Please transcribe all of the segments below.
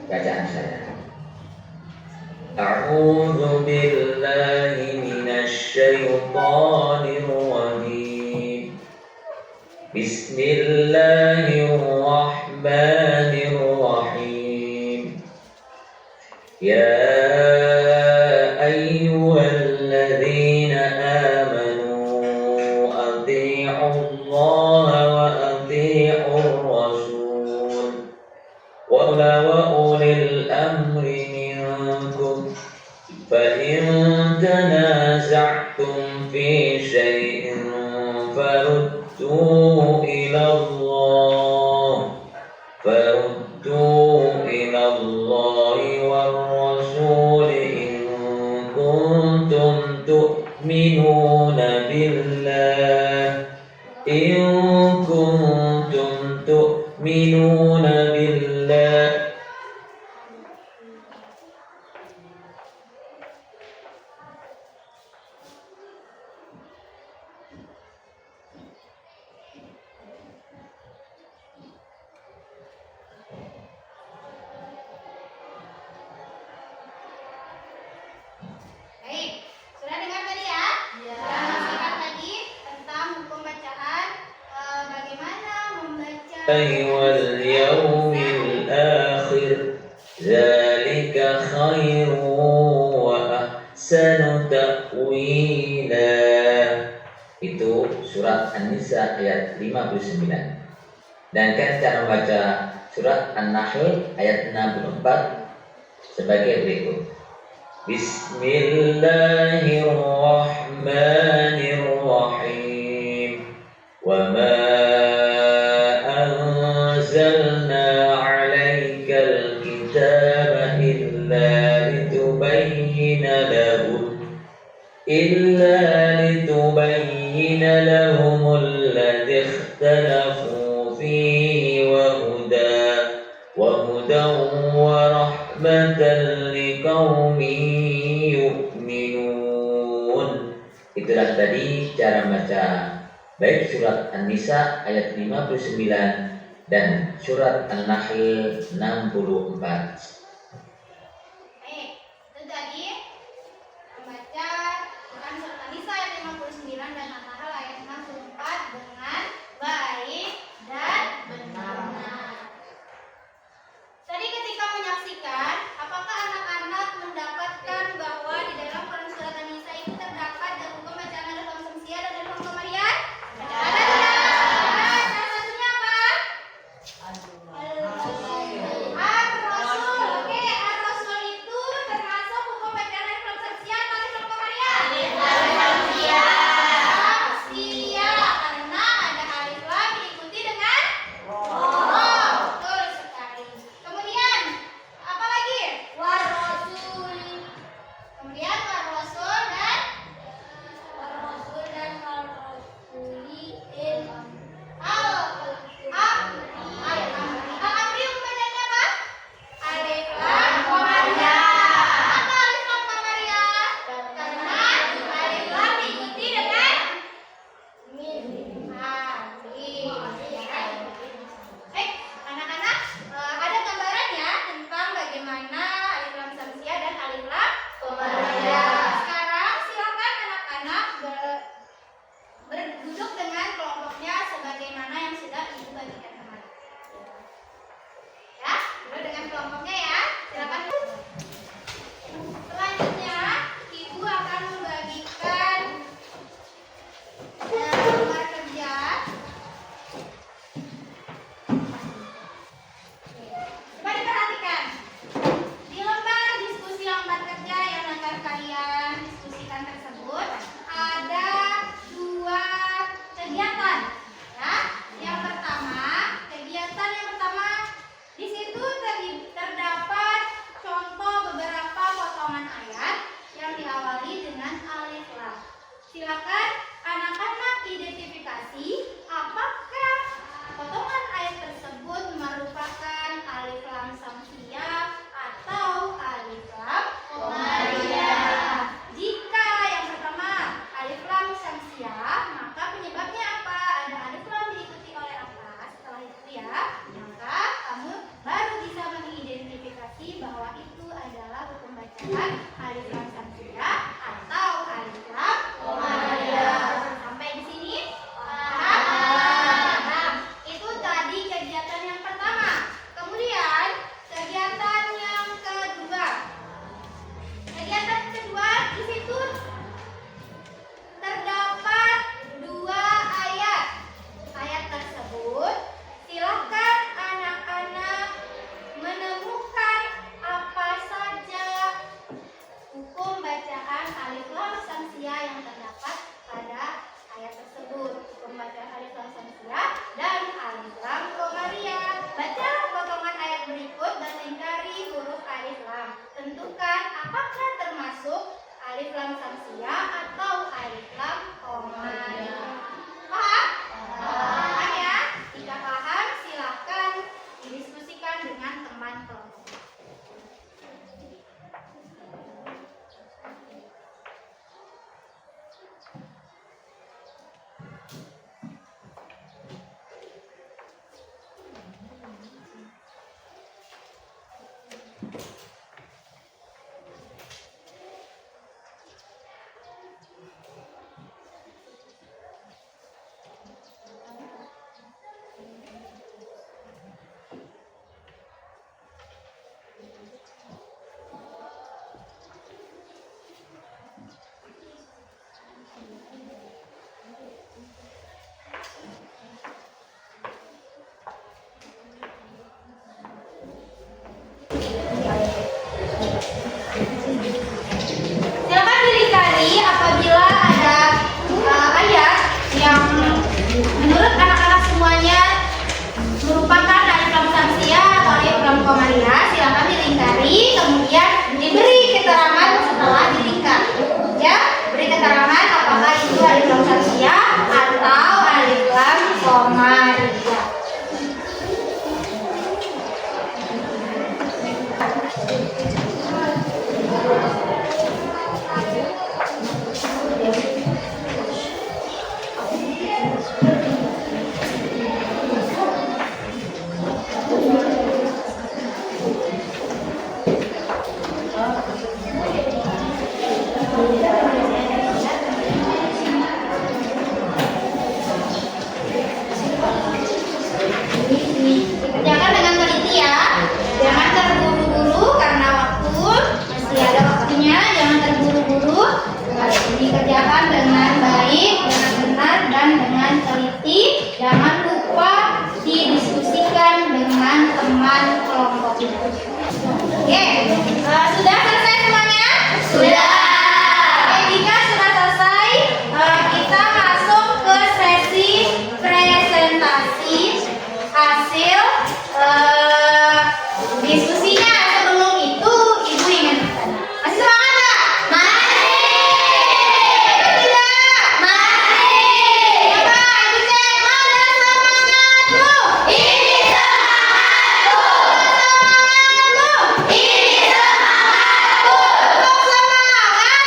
bacaan saya. A'udzu billahi minasy syaithanir rajim. Bismillahirrahmanirrahim. Ya ayyuhalladzina amanu athi'ullaha wa athi'ur rasul wa ulil amri minkum fa in tanaza'tum fi syai'in farudduhu ila Allah war rasul in kuntum tu'minuna billah Baik, sudah dengar tadi ya? Ya. Kita lagi tentang hukum bacaan, bagaimana membaca wal yaumil akhir zalika khairu wa ahsanu ta'wila. Itu surat An-Nisa ayat 59. Dan kan cara membaca surat An-Nahl ayat 64 sebagai berikut. Bismillahirrahmanirrahim. Wa ma anzalna 'alaikal kitaba illa litubayyina lahum alladhi ikhtalafu fihi wa hudan wa rahmatan liqaumin yu'minun. Itulah tadi cara baca baik surat An-Nisa ayat 59 dan surat An-Nahl 64. Baik, itu tadi membaca Quran surat An-Nisa ayat 59 dan An-Nahl ayat 64 dengan baik dan benar. Tadi ketika menyaksikan, apakah anak-anak mendapatkan bahwa di dalam Quran surat An-Nisa itu terdapat dan hukum bacaan Alif Lam Syamsiah dan Alif Lam Qamariyah? Ada tidak? Salah satunya apa? Ar-Rasul. Oke, Ar-Rasul itu termasuk hukum bacaan Alif Lam Syamsiah atau Alif Lam Qamariyah? Alif Lam Syamsiah. Karena ada alif lam diikuti dengan betul sekali. Kemudian apa lagi? War-Rasul. Kemudian war-Rasul dan war-Rasuli Al-Amri bacanya apa? Alif Lam Qamariyah. Apa Alif Lam Qamariyah? Karena alif lam diikuti dengan Baik, anak-anak, ada gambaran ya tentang bagaimana Alif Lam Syamsiah dan Alif Lam Qamariyah. Sekarang silakan anak-anak berduduk dengan kelompoknya sebagaimana yang sudah Ibu bagikan kemarin. Ya, duduk dengan kelompoknya ya. Silakan. Selanjutnya, Ibu akan membagikan lembar kerja. Coba diperhatikan. Di lembar diskusi lembar kerja yang akan kalian diskusikan tersebut ada dua kegiatan. Ya, kegiatan yang pertama di situ terdapat contoh beberapa potongan ayat yang diawali dengan alif lam. Silakan anak-anak identifikasi apakah potongan ayat tersebut merupakan alif lam syamsiah atau alif lam qamariyah. Jika yang pertama alif lam syamsiah, maka penyebabnya apa? Ada alif lam diikuti oleh apa? Setelah itu ya, maka kamu baru bisa mengidentifikasi pembacaan alif lam samsiah yang terdapat pada ayat tersebut. Pembacaan alif lam samsiah dan alif lam qamariyah. Baca potongan ayat berikut dan lingkari huruf alif lam. Tentukan apakah termasuk alif lam samsiah atau alif lam qamariyah. Paham? Paham ya? Jika paham, silakan didiskusikan dengan teman kelompok. Silakan dilingkari apabila ada ayat yang menurut anak-anak semuanya merupakan alif lam samsiah atau alif lam qamariyah. Silakan dilingkari, kemudian diberi keterangan setelah dilingkar. Ya, beri keterangan apakah itu alif lam samsiah atau alif lam qamariyah. Dikerjakan dengan teliti ya, jangan terburu-buru karena waktu masih ada waktunya. Jangan terburu-buru, dikerjakan dengan baik, dengan benar dan dengan teliti. Jangan lupa didiskusikan dengan teman kelompok. Oke, sudah selesai semuanya? Sudah. Oke, jika sudah selesai, kita masuk ke sesi presentasi hasil diskusinya. Sebelum itu, Ibu ingin bertanya. Masih semangat nggak? Masih. Tidak? Masih. Ya Pak, Ibu cek. Mana semangatmu? Ini semangatku. Semangatmu? Ini semangatku. Semangat.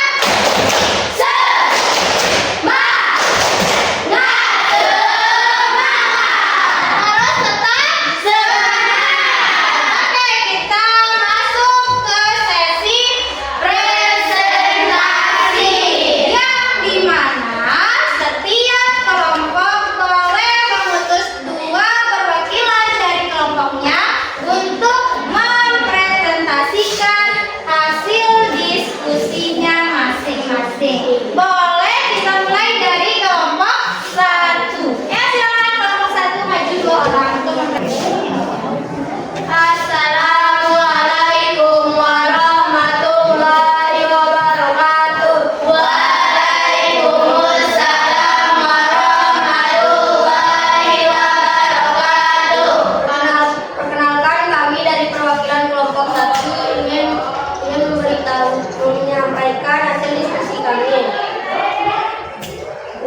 Harus tetap semangat. Oke, kita masuk ke sesi presentasi yang dimana setiap kelompok boleh mengutus 2 perwakilan dari kelompoknya untuk mempresentasikan hasil diskusinya masing-masing. Boleh kita mulai dari kelompok 1. Ya, silakan kelompok 1 maju 2 orang untuk mempresentasikan. Assalamualaikum warahmatullahi wabarakatuh. Waalaikumsalam warahmatullahi wabarakatuh. Perkenalkan, kami dari perwakilan kelompok 1 ingin menyampaikan hasil diskusi kami.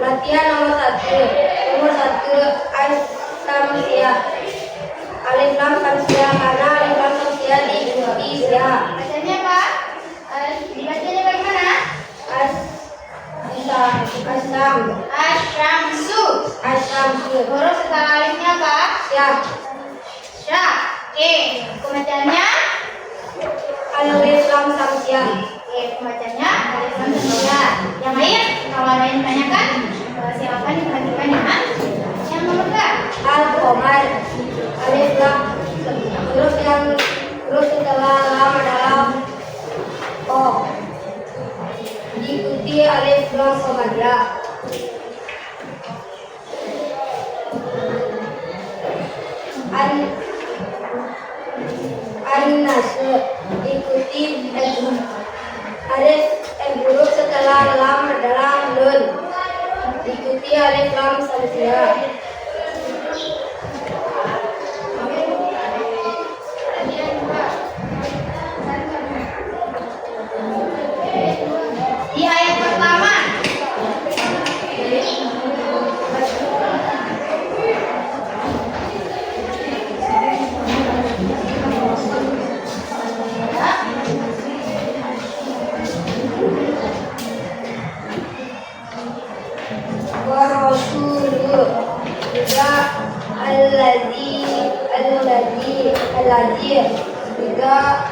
Latihan nomor 1. Nomor 1, alif samsiah. Alif lam samsiah karena alif lam samsiah diikuti siah. Bacanya Pak? Dibacanya bagaimana? Asyamsu. Huruf setelah alifnya Pak? Syah. Oke, pembacanya? Alif lam samsiah. Oke, pembacanya alif lam samsiah. Yang lain, kalau ada yang ditanyakan, silakan diperhatikan ya. Yang nomor 2, al-qamar. Alif lam. Huruf setelah lam adalah o. Diikuti alif lam qamariyah. An-nas diikuti alif huruf alif lam samsia. Di ayat pertama wa rasulullah juga alladzi juga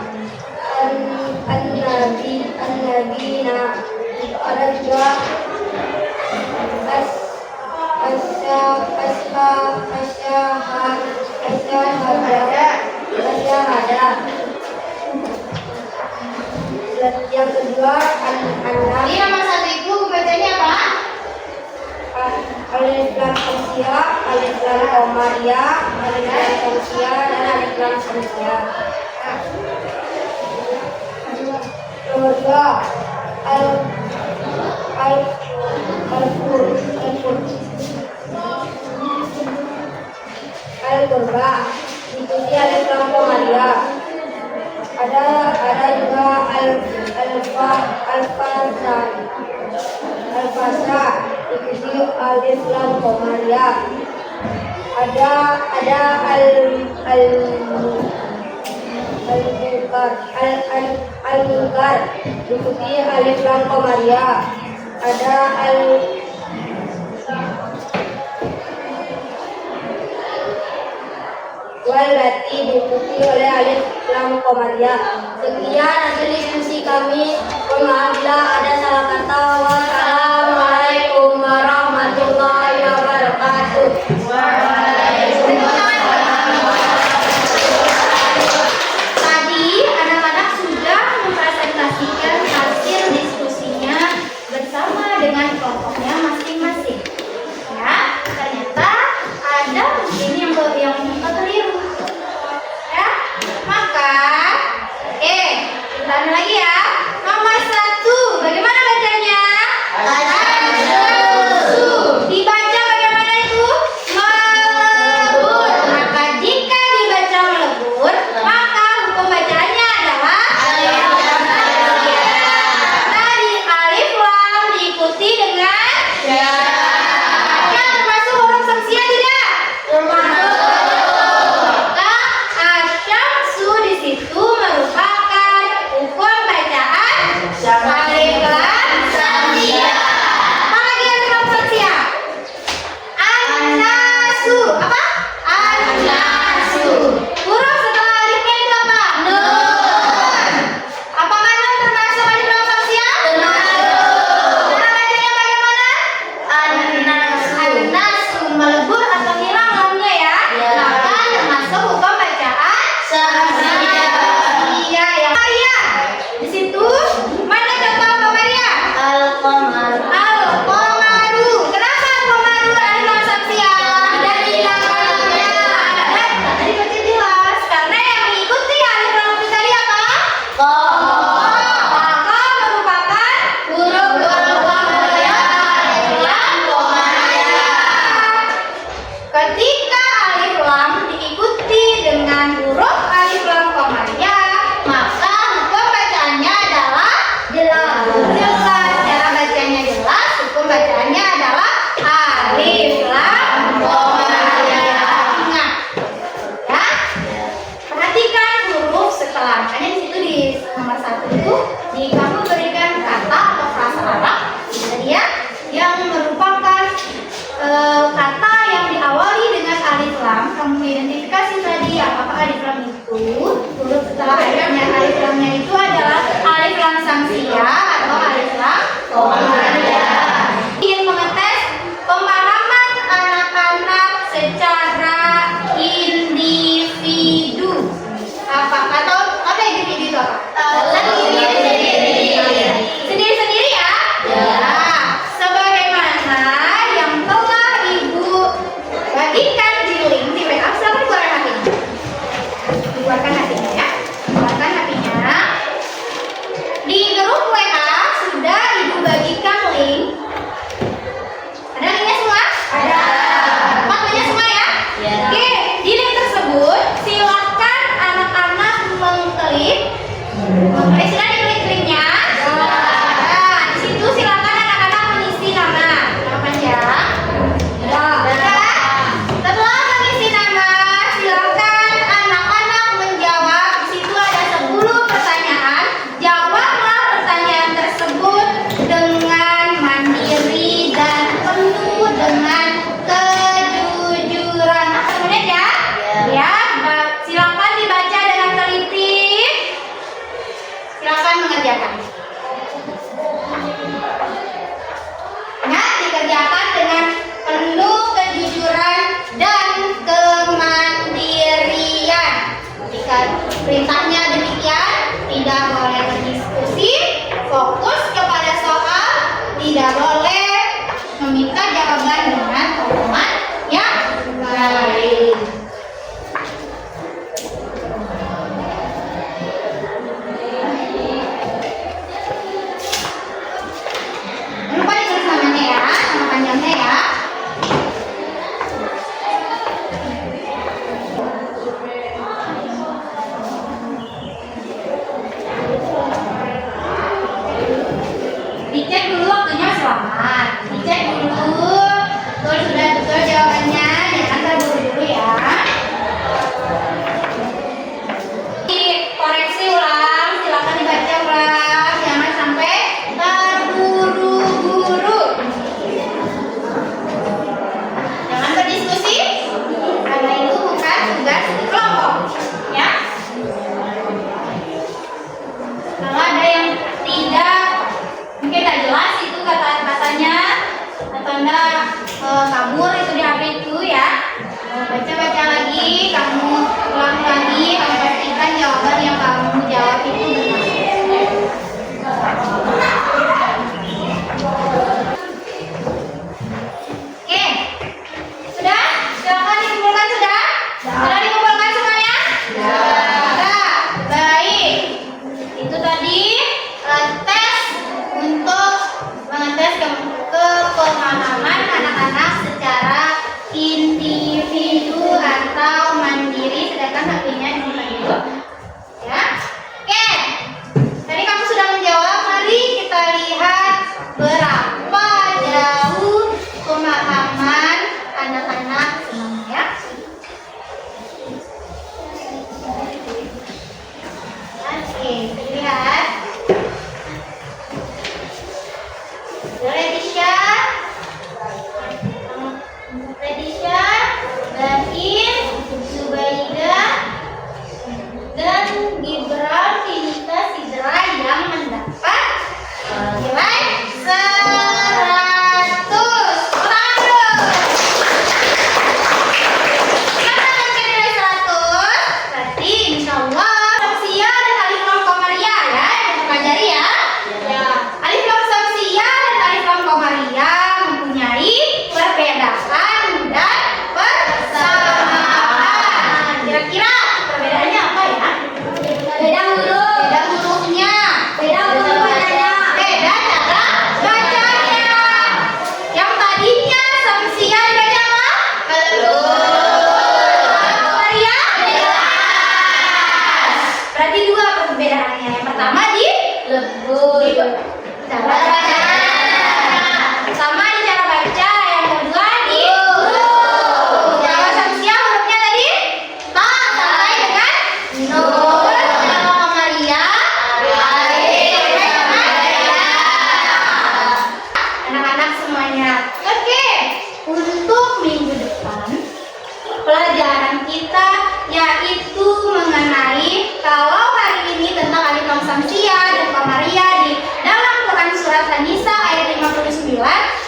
an-nabina ada juga asyhada. Yang kedua an-nam. Ini nomor satu itu bacanya apa? Alif lam samsia, alif lam qamariyah, alif lam samsia dan alif lam samsia. Nomor dua al-qurba diikuti alif lam qamariyah. Ada juga al-fasa diikuti alif lam qamariyah. Ada al-munkar diikuti alif lam qamariyah. Ada wallati diikuti oleh alif lam qamariyah. Sekian hasil diskusi kami. Mohon maaf bila ada salah kata. Wassalamualaikum warahmatullahi wabarakatuh. Tadi anak-anak sudah mempresentasikan hasil diskusinya bersama dengan kelompoknya masing-masing. Ya, ternyata ada mungkin yang keliru. Ya, maka ulangi lagi ya. Nomor 1, bagaimana bacanya? Dibaca bagaimana itu? Melebur. Maka jika dibaca melebur, maka hukum bacaannya adalah tadi alif lam diikuti dengan ya. Termasuk huruf samsiah tidak? Maka asyamsu di situ merupakan hukum bacaan alif lam samsiah. Apa lagi alif lam samsiah? An-nasu. Apa? An-nasu. Huruf setelah alifnya itu apa? Nun. Apakah nun termasuk alif lam samsiah? Cara bacanya bagaimana? An-nasu. An-nasu melebur atau hilang lamnya ya? Maka termasuk hukum bacaan samsiah. Iya ya. Maria. Di situ mana contoh apa Maria? Al-qamar. Al-qamaru. Kenapa al-qamaru alif lam samsiah? Dari hilang lamnya. Tadi baca jelas karena yang mengikuti alif lam itu tadi apa? Maka merupakan huruf qamariyah. Alif lam qamariyah. Ketika alif lam diikuti dengan huruf alif lam qamariyah, maka hukum bacaannya adalah jelas. Cara bacanya jelas, hukum bacaannya adalah alif lam qamariyah. Ingat, ya. Perhatikan huruf setelah. Makanya di situ di nomor 1 itu di kamu berikan kata atau frasa Arab tadi ya, yang merupakan kata yang diawali dengan alif lam. Kamu identifikasi tadi apakah alif lam itu huruf setelah alif lamnya itu adalah alif lam samsiah atau alif lam qamariyah. Ingin mengetes pemahaman anak-anak secara individu. Apa individu itu apa? Sendiri-sendiri ya? Ya. Sebagaimana yang telah Ibu bagikan di link di WA, silakan keluarkan hatinya. Keluarkan hatinya ya. Keluarkan hatinya. Di grup WA sudah Ibu bagikan link. Ada linknya semua? Anda kabur itu di HP itu ya. Baca-baca lagi, kamu ulang lagi, kamu pastikan jawaban yang kamu jawab itu benar. Oke, sudah? Silakan dikumpulkan sudah? Sudah dikumpulkan semuanya? Sudah. Baik. Itu tadi tes untuk mengetes kepemahaman anak-anak secara individu atau mandiri, sedangkan haknya individu. Ya. Oke. Tadi kamu sudah menjawab. Mari kita lihat berapa jauh pemahaman anak-anak semuanya. Oke, lihat. Leticia, Dain, Zubaida, dan Gibran, Tinita, Sidra yang mendapat nilai 100. Karena dapat nilai 100, berarti insya Allah Samsia dan Alif Lam Komariah ya, yang mempelajari ya. Alif Lam Samsia dan Alif Lam Komariah mempunyai perbedaan dan persamaan. Kira-kira perbedaannya apa ya? Beda huruf. Beda hurufnya. Beda huruf bacanya. Beda cara bacanya. Yang tadinya Samsia dibaca apa? Komariah jelas. Berarti dua perbedaannya. Yang pertama di cara baca. Sama di cara baca. Yang kedua di kalau Samsia hurufnya tadi ta sampai dengan nun. Kalau Komariah sampai dengan anak-anak semuanya. Oke, untuk minggu depan pelajaran kita yaitu mengenai kalau hari ini tentang Alif Lam Samsia dan Komariah di dalam Quran surat An-Nisa ayat 59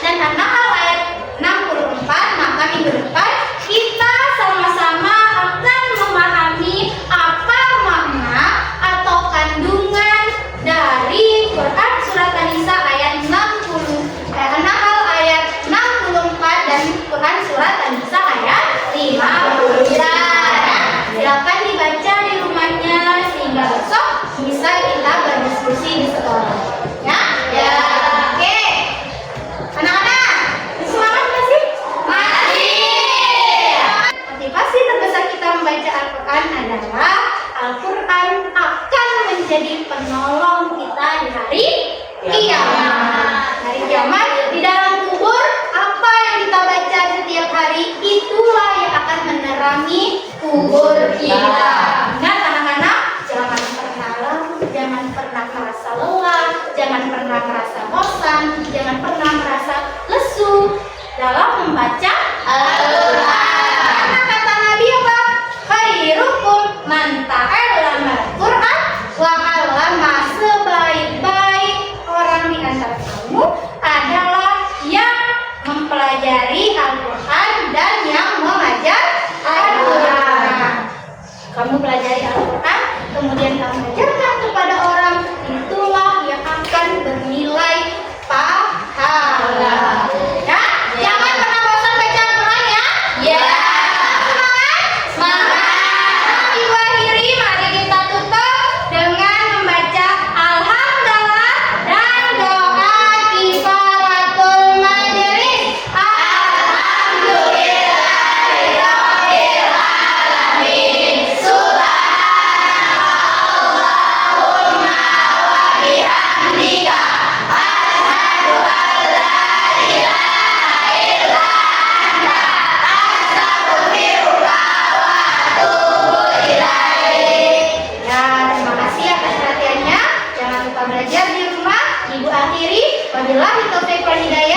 dan An-Nahl ayat 64, maka minggu depan kita sama-sama akan memahami apa makna atau kandungan dari Quran surat An-Nisa ayat 60, An-Nahl ayat 64 dan Quran surat An-Nisa ayat 59. Silakan dibaca di rumahnya sehingga besok bisa kita berdiskusi di sekolah. Ya? Ya. Oke. Anak-anak, semangat nggak sih? Masih. Motivasi terbesar kita membaca Al-Quran adalah Al-Quran akan menjadi penolong kita di hari kiamat. Hari kiamat di dalam kubur, apa yang kita baca setiap hari itulah yang akan menerangi kubur kita. Ingat anak-anak, jangan pernah lelah, jangan pernah merasa lelah, jangan pernah merasa bosan, jangan pernah merasa lesu dalam membaca Al-Quran. Karena kata Nabi apa? Khairukum man ta'allama Al-Quran wa 'allama. Sebaik-baik orang di antara kamu adalah yang mempelajari Al-Quran dan yang mengajar Al-Quran. Kamu pelajari Al-Quran, kemudian kamu ajarkan kepada orang, itulah yang akan bernilai pahala. Ya, jangan pernah bosan baca Al-Quran ya. Ya. Semangat, semangat. Ibu akhiri, mari kita tutup dengan membaca Alhamdulillah dan doa kifaratul majelis. Alhamdulillahirabbil alamin. Subhanallahumma wa bihamdika asyhadu an la ilaha illa anta astaghfiruka wa atubu ilaik. Ya, terima kasih atas perhatiannya. Jangan lupa belajar di rumah. Ibu akhiri, wabillahi taufiq wal hidayah.